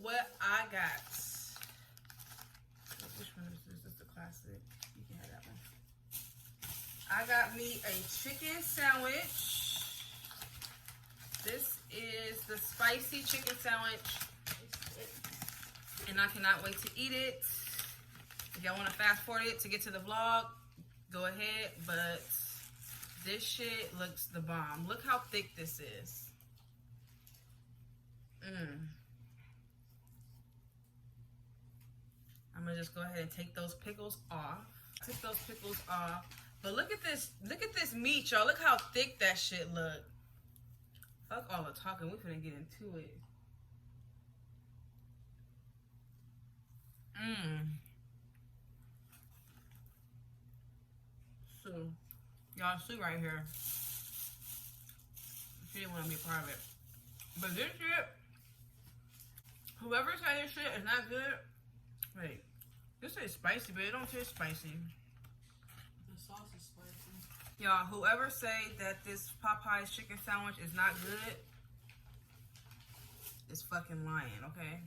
what I got. Which one is this? This is the classic. You can have that one. I got me a chicken sandwich. This is the spicy chicken sandwich. And I cannot wait to eat it. If y'all want to fast forward it to get to the vlog, go ahead. But this shit looks the bomb. Look how thick this is. I'm gonna just go ahead and take those pickles off. But look at this meat, y'all. Look how thick that shit look. Fuck all the talking. We finna get into it. So, y'all see right here. She didn't want to be part of it. But this shit, whoever said this shit is not good. Wait, this is spicy, but it don't taste spicy. The sauce is spicy. Y'all, whoever say that this Popeyes chicken sandwich is not good is fucking lying, okay?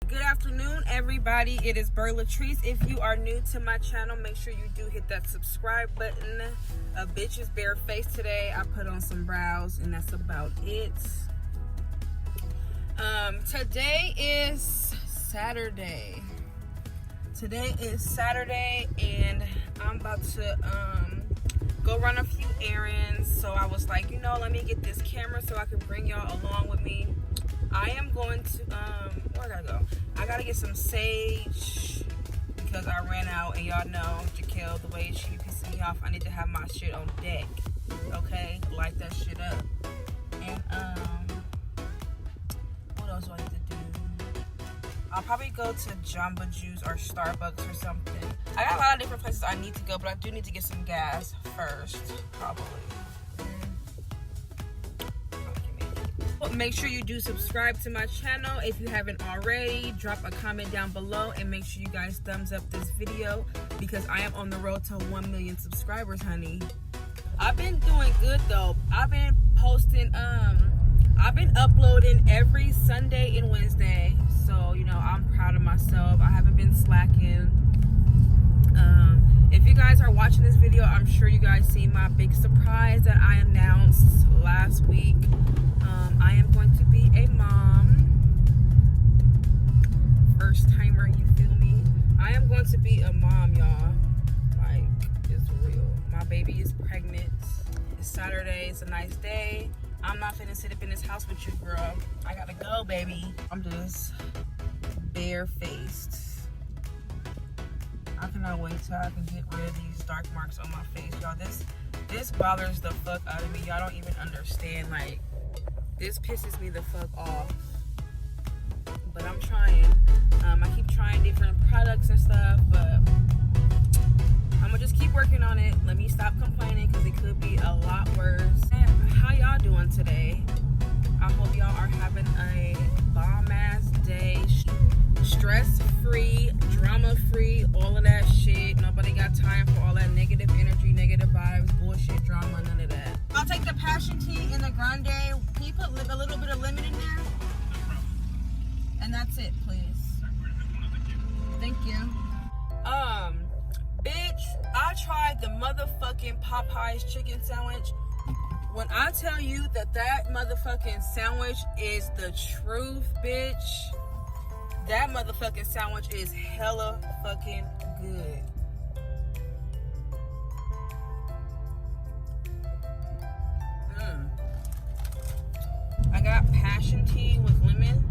Good afternoon, everybody. It is Latrice. If you are new to my channel, make sure you do hit that subscribe button. A bitch is bare face today. I put on some brows and that's about it. Today is Saturday. And I'm about to go run a few errands. So I was like, you know, let me get this camera so I can bring y'all along with me. I am going to, where I gotta go? I gotta get some sage because I ran out, and y'all know, Jaquel, the way she pisses me off, I need to have my shit on deck, okay? Light that shit up. And, what else do I need to do? I'll probably go to Jamba Juice or Starbucks or something. I got a lot of different places I need to go, but I do need to get some gas first, probably. Make sure you do subscribe to my channel if you haven't already. Drop a comment down below and make sure you guys thumbs up this video because I am on the road to 1 million subscribers, honey. I've been doing good though. I've been posting, I've been uploading every Sunday and Wednesday. So, you know, I'm proud of myself. I haven't been slacking. If you guys are watching this video, I'm sure you guys see my big surprise that I announced last week. I am going to be a mom. First timer, you feel me? I am going to be a mom, y'all. Like, it's real. My baby is pregnant. It's Saturday. It's a nice day. I'm not finna sit up in this house with you, girl. I gotta go, baby. I'm just barefaced. I cannot wait till I can get rid of these dark marks on my face, y'all. This bothers the fuck out of me. Y'all don't even understand. Like, this pisses me the fuck off. But I'm trying. I keep trying different products and stuff, but I'm gonna just keep working on it. Let me stop complaining because it could be a lot worse. And how y'all doing today? I hope y'all are having a bomb-ass day. Stress-free, drama-free, all of that shit. Nobody got time for all that negative energy, negative vibes, bullshit, drama, none of that. I'll take the passion tea in the grande. Can you put a little bit of lemon in there? And that's it, please. Thank you. Bitch, I tried the motherfucking Popeyes chicken sandwich. When I tell you that motherfucking sandwich is the truth, bitch, that motherfucking sandwich is hella fucking good. I got passion tea with lemon.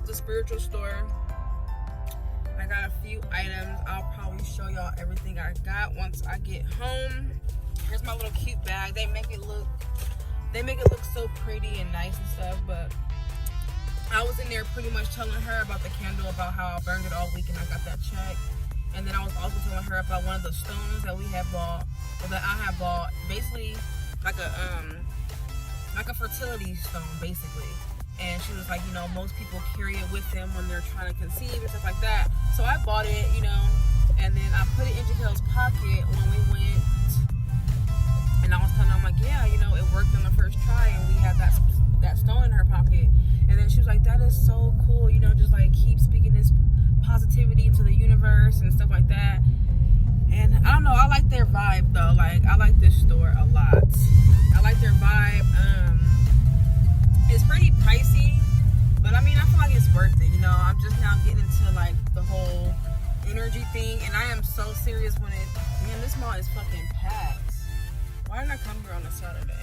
the spiritual store. I got a few items. I'll probably show y'all everything I got once I get home. Here's my little cute bag. They make it look so pretty and nice and stuff, but I was in there pretty much telling her about the candle, about how I burned it all week and I got that check. And then I was also telling her about one of the stones that we had bought, or that I had bought, basically like a fertility stone, basically. And she was like, you know, most people carry it with them when they're trying to conceive and stuff like that. So I bought it, you know, and then I put it in Jaquel's pocket when we went. And I was telling her, I'm like, yeah, you know, it worked on the first try, and we had that stone in her pocket. And then she was like, that is so cool, you know, just like keep speaking this positivity into the universe and stuff like that. And I don't know, I like their vibe though. Like, I like this store a lot. I like their vibe. It's pretty pricey, but I mean, I feel like it's worth it. You know, I'm just now getting into like the whole energy thing, and I am so serious when man, this mall is fucking packed. Why didn't I come here on a Saturday?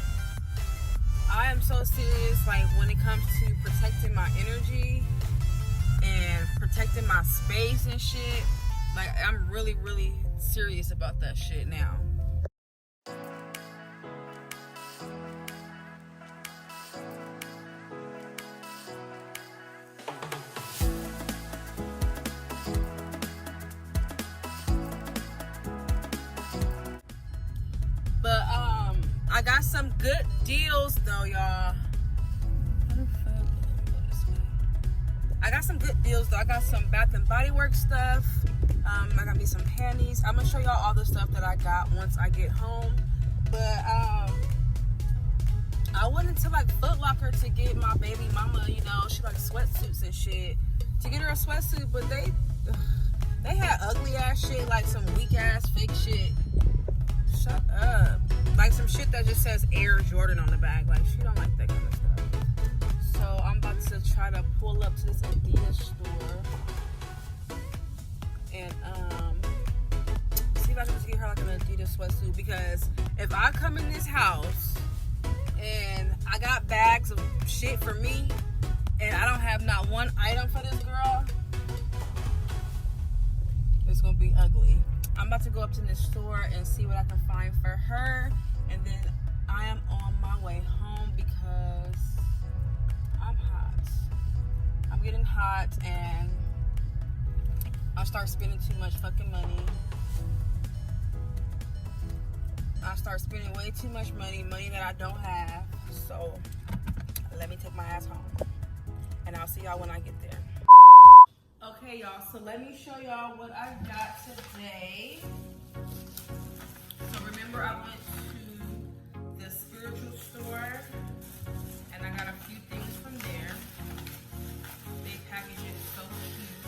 I am so serious, like, when it comes to protecting my energy and protecting my space and shit. Like, I'm really, really serious about that shit now. But I got some good deals though, y'all. I got some good deals though. I got some Bath and Body Works stuff. I got me some panties. I'm gonna show y'all all the stuff that I got once I get home. But I went into like Foot Locker to get my baby mama, you know, she like sweatsuits and shit. To get her a sweatsuit, but they had ugly ass shit, like some weak ass fake shit. Shut up. Like some shit that just says Air Jordan on the bag. Like, she don't like that kind of stuff. So I'm about to try to pull up to this Adidas store and see if I can just get her like an Adidas sweatsuit, because if I come in this house and I got bags of shit for me and I don't have not one item for this girl, it's gonna be ugly. I'm about to go up to this store and see what I can find for her, and then I am on my way home because I'm hot. I'm getting hot and I start spending too much fucking money. I start spending way too much money that I don't have. So let me take my ass home, and I'll see y'all when I get there. Okay, y'all, so let me show y'all what I got today. So remember, I went to the spiritual store and I got a few things from there. They package it so cute.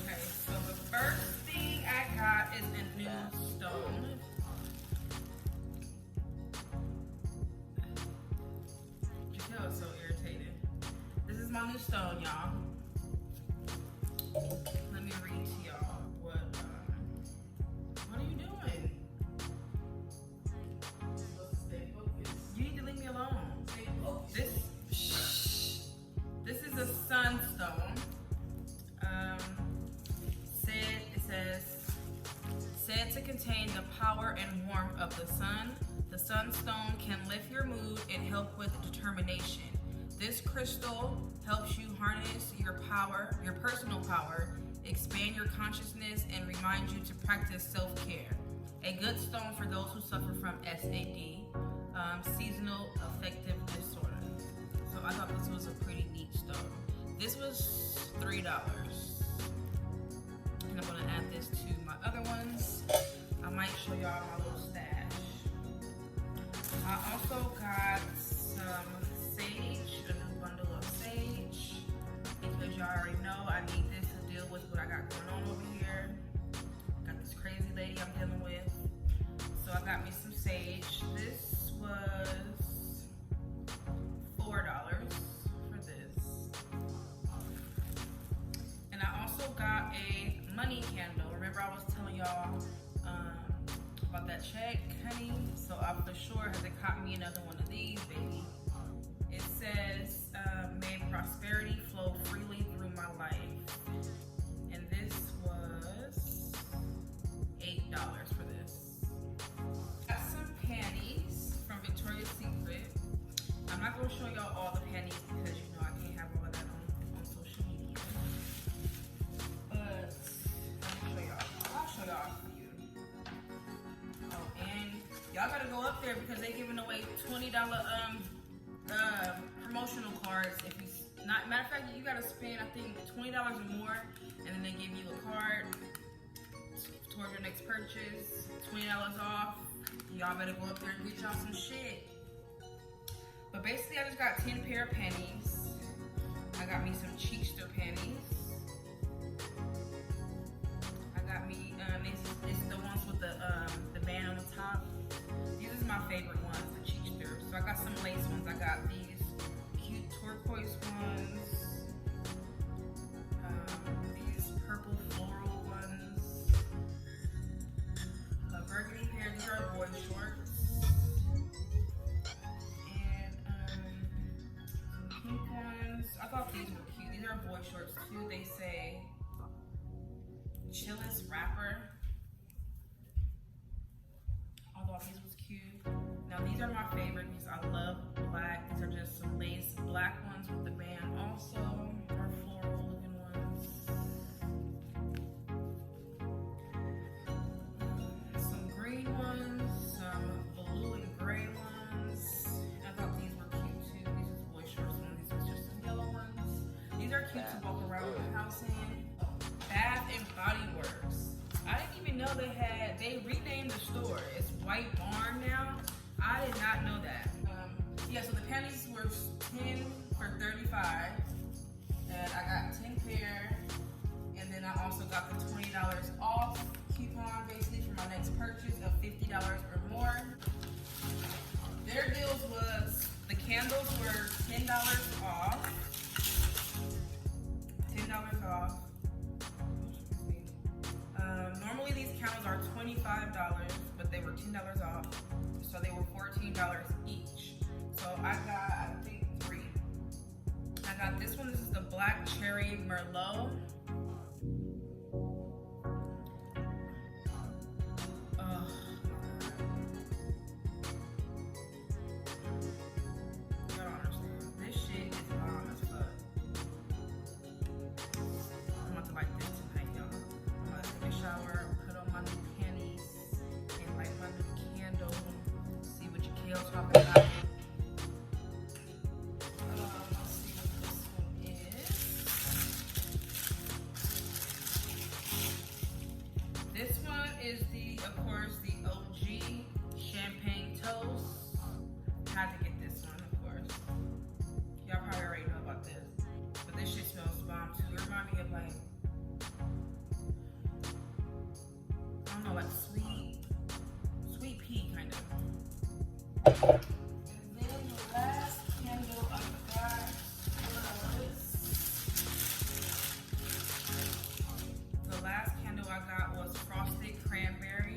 Okay, so the first thing I got is a new stone. So irritated. This is my new stone, y'all. Let me read to y'all what are you doing? Stay focused. You need to leave me alone. Stay focused. This is a sunstone. Said to contain the power and warmth of the sun. The sunstone can lift your mood and help with determination. This crystal helps you harness your power, your personal power, expand your consciousness, and remind you to practice self-care. A good stone for those who suffer from SAD, seasonal affective disorder. So I thought this was a pretty neat stone. This was $3. And I'm gonna add this to my other ones. I might show y'all my little stash. I also got some sage, a new bundle of sage, because y'all already know I need this to deal with what I got going on over here. Got this crazy lady I'm dealing with. So I got me some sage. This was $4 for this. And I also got a money candle. Remember I was telling y'all about that check, honeys? So I for sure had to cop me another one of these, baby. It says, may prosperity flow freely through my life. And this was $8 for this. Got some panties from Victoria's Secret. I'm not gonna show y'all all the panties because you know I can't have all of that on social media. But I'll show y'all a few. Oh, and y'all gotta go up there because they giving away $20 promotional cards. If you not, matter of fact, you gotta spend I think $20 or more, and then they give you a card towards your next purchase. $20 off. Y'all better go up there and get y'all some shit. But basically, I just got 10 pair of panties. I got me some cheekster panties. I got me it's the ones with the band on the top. These are my favorite ones, the cheekster. So I got some lace ones. I got these cute turquoise ones. These purple floral ones. A burgundy pair. These are boy shorts. Pink ones. I thought these were cute. These are boy shorts too. They say Chillis Rapper. I thought these was cute. Now these are my favorite because I love black. These are just some lace black ones with the band also. Or floral looking ones. Some green ones. Some blue and gray ones. I thought these were cute too. These are boy shorts ones. These are just some yellow ones. These are cute to walk around the house in. Bath and Body Works. I didn't even know they renamed the store. It's White Barn now. I did not know that. Yeah, so the panties were 10 for $35. And I got 10 pair. And then I also got the $20 off coupon basically for my next purchase of $50 or more. Their deals was, the candles were $10 off. $10 off. Normally these candles are $25, but they were $10 off. So they were $14 each. So I got, I think, 3. I got this one. This is the Black Cherry Merlot. This one is of course, the OG Champagne Toast. Had to get this one, of course. Y'all probably already know about this. But this shit smells bomb too. It reminds me of like, I don't know, like sweet pea kind of. And then the last candle I got was Frosted Cranberry.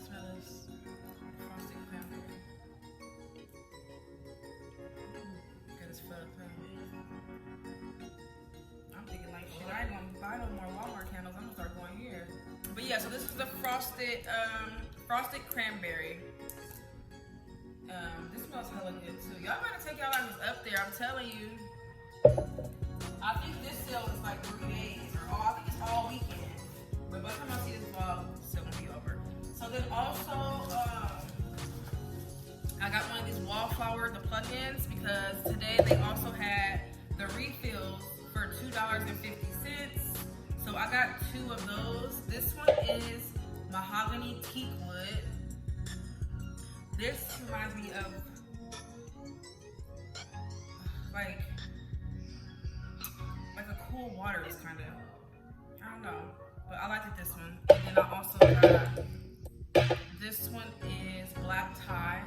Smell this. Frosted Cranberry. Good as fuck, huh? I'm thinking like shit, I ain't gonna buy no more Walmart candles. I'm gonna start going here. But yeah, so this is the Frosted Cranberry. This smells hella good too. Y'all better take y'all asses up there. I'm telling you. I think this sale is like 3 days, or I think it's all weekend. But by the time I see this vlog, it's still gonna be over. So then also, I got one of these Wallflower, the plug-ins, because today they also had the refills for $2.50. So I got 2 of those. This one is Mahogany Teak Wood. This reminds me of like a cool waters kind of. I don't know, but I liked it this one. And then I also got this one is Black Tie.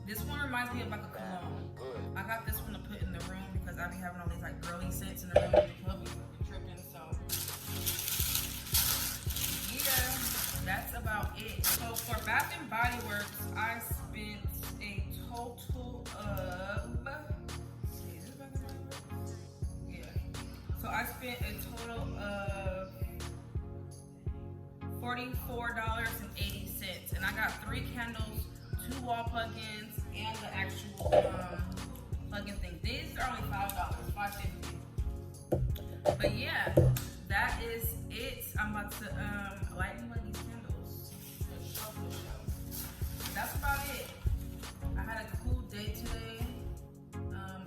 This one reminds me of like a cologne. I got this one to put in the room because I be having all these like girly scents in the room and the club be tripping. So yeah, that's about it. So for Bath and Body Works, I spent a total of, is this Bath and Body Works? Yeah. So I spent a total of $44.80, and I got 3 candles, 2 wall plugins, and the actual plug-in thing. These are only $5, $5.50. But yeah, that is it. I'm about to light one of these candles. For sure. That's about it. I had a cool day today.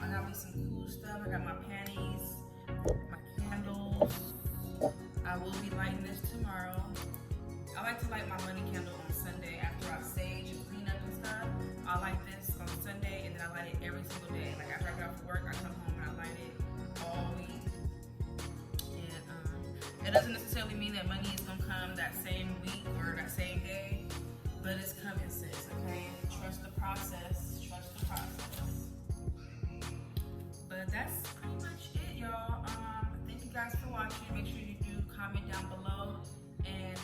I got me some cool stuff. I got my panties, my candles. I will be lighting this tomorrow. I like to light my money candle on Sunday after I sage and clean up and stuff. I light this on Sunday, and then I light it every single day. Like after I get off work, I come home and I light it all week. And it doesn't necessarily mean that money is gonna come that same week or that same day, but it's coming, sis. Okay, trust the process. Trust the process. But that's pretty much it, y'all. Thank you guys for watching. Make sure you do comment down below and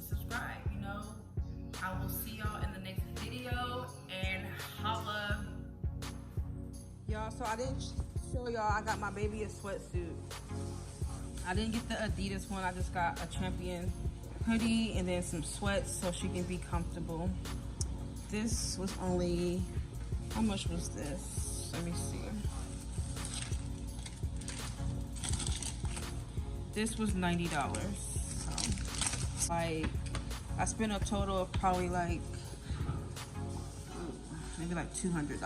subscribe. You know, I will see y'all in the next video, and holla. Y'all, so I didn't show y'all, I got my baby a sweatsuit. I didn't get the Adidas one. I just got a Champion hoodie and then some sweats so she can be comfortable. This was only, how much was this? Let me see. This was $90. So, like, I spent a total of probably like, maybe like $200.